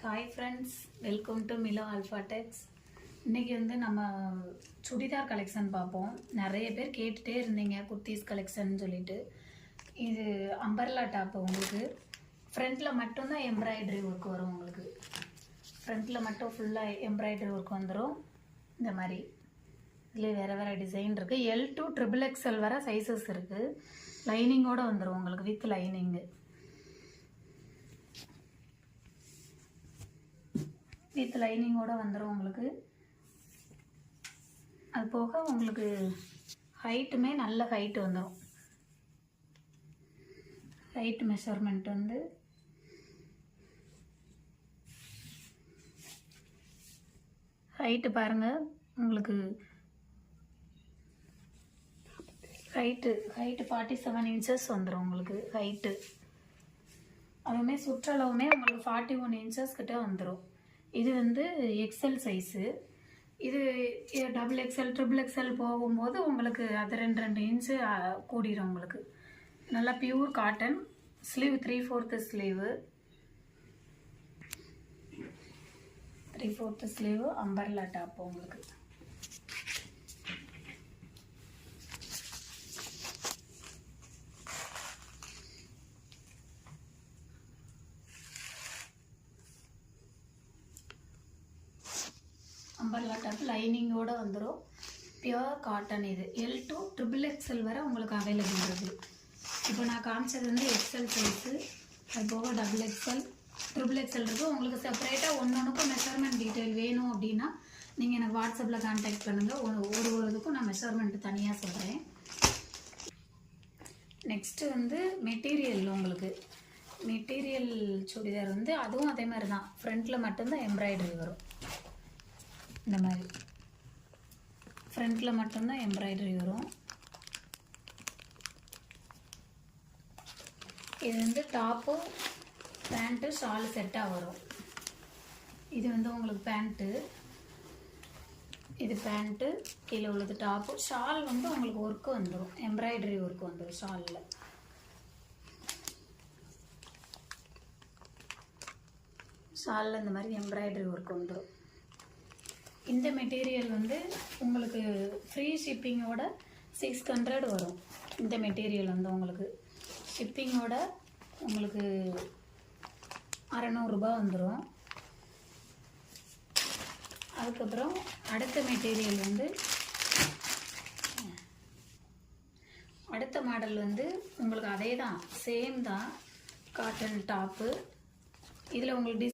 Hi friends, welcome to Milo Alpha Techs. இன்றைக்கி நம்ம churidar collection பார்ப்போம். நிறைய பேர் கேட்டுகிட்டே இருந்தீங்க குர்த்தீஸ் கலெக்ஷன் சொல்லிட்டு. இது அம்பர்லா டாப்பு. உங்களுக்கு ஃப்ரண்ட்டில் மட்டும்தான் எம்ப்ராய்டரி ஒர்க் வரும். உங்களுக்கு ஃப்ரண்ட்டில் மட்டும் ஃபுல்லாக எம்ப்ராய்டரி ஒர்க் வந்துடும். இந்த மாதிரி இதில் வேறு வேறு டிசைன் இருக்குது. L to XXL வர சைஸஸ் இருக்குது. லைனிங்கோடு வந்துடும் உங்களுக்கு, வித் லைனிங்கு. வித் லைனிங்கோடு வந்துடும் உங்களுக்கு. அது போக உங்களுக்கு ஹைட்டுமே நல்ல ஹைட்டு வந்துடும். ஹைட் மெஷர்மெண்ட் ஹைட்டு பாருங்கள். உங்களுக்கு ஹைட்டு 47 இன்ச்சஸ் வந்துடும் உங்களுக்கு ஹைட்டு. அதுவுமே சுற்றளவுமே உங்களுக்கு 41 இன்ச்சஸ் கிட்ட வந்துடும். இது எக்ஸல் சைஸு. இது XXL XXL போகும்போது உங்களுக்கு அது 2 இன்ச்சு கூடிடும் உங்களுக்கு. நல்லா pure cotton. Sleeve 3/4 sleeve. 3/4 sleeve umbrella top உங்களுக்கு. அம்பர்லா டாப் லைனிங்கோடு வந்துடும். Pure cotton. இது L to XXL வரை உங்களுக்கு அவைலபிள் இருக்குது. இப்போ நான் காமிச்சது எக்ஸல் சைஸு. அது போக XXL XXL இருக்குது. உங்களுக்கு செப்பரேட்டாக ஒன்றுக்கும் மெஷர்மெண்ட் டீட்டெயில் வேணும் அப்படின்னா நீங்கள் எனக்கு வாட்ஸ்அப்பில் கான்டாக்ட் பண்ணுங்கள். ஒரு இதுக்கும் நான் மெஷர்மெண்ட் தனியாக சொல்கிறேன். Next material. உங்களுக்கு மெட்டீரியல் சுடிதார் அதுவும் அதே மாதிரி தான். ஃப்ரண்ட்டில் மட்டும்தான் எம்ப்ராய்டரி வரும். இந்த மாதிரி ஃப்ரண்ட்டில் மட்டும்தான் எம்ப்ராய்டரி வரும். இது டாப்பு பேண்ட்டு ஷாலு செட்டாக வரும். இது உங்களுக்கு பேண்ட்டு. இது பேண்ட்டு, கீழே உள்ளது டாப்பு. ஷால் உங்களுக்கு ஒர்க்கு வந்துடும். எம்ப்ராய்டரி ஒர்க்கு வந்துடும் ஷாலில். ஷாலில் இந்த மாதிரி எம்ப்ராய்டரி ஒர்க் வந்துடும். இந்த மெட்டீரியல் உங்களுக்கு ஃப்ரீ ஷிப்பிங்கோட 600 வரும். இந்த மெட்டீரியல் உங்களுக்கு ஷிப்பிங்கோட உங்களுக்கு 600 ரூபாய் வந்துடும். அதுக்கப்புறம் அடுத்த மெட்டீரியல் அடுத்த மாடல் உங்களுக்கு அதே தான், சேம் தான். Cotton top. இதில் உங்களுக்கு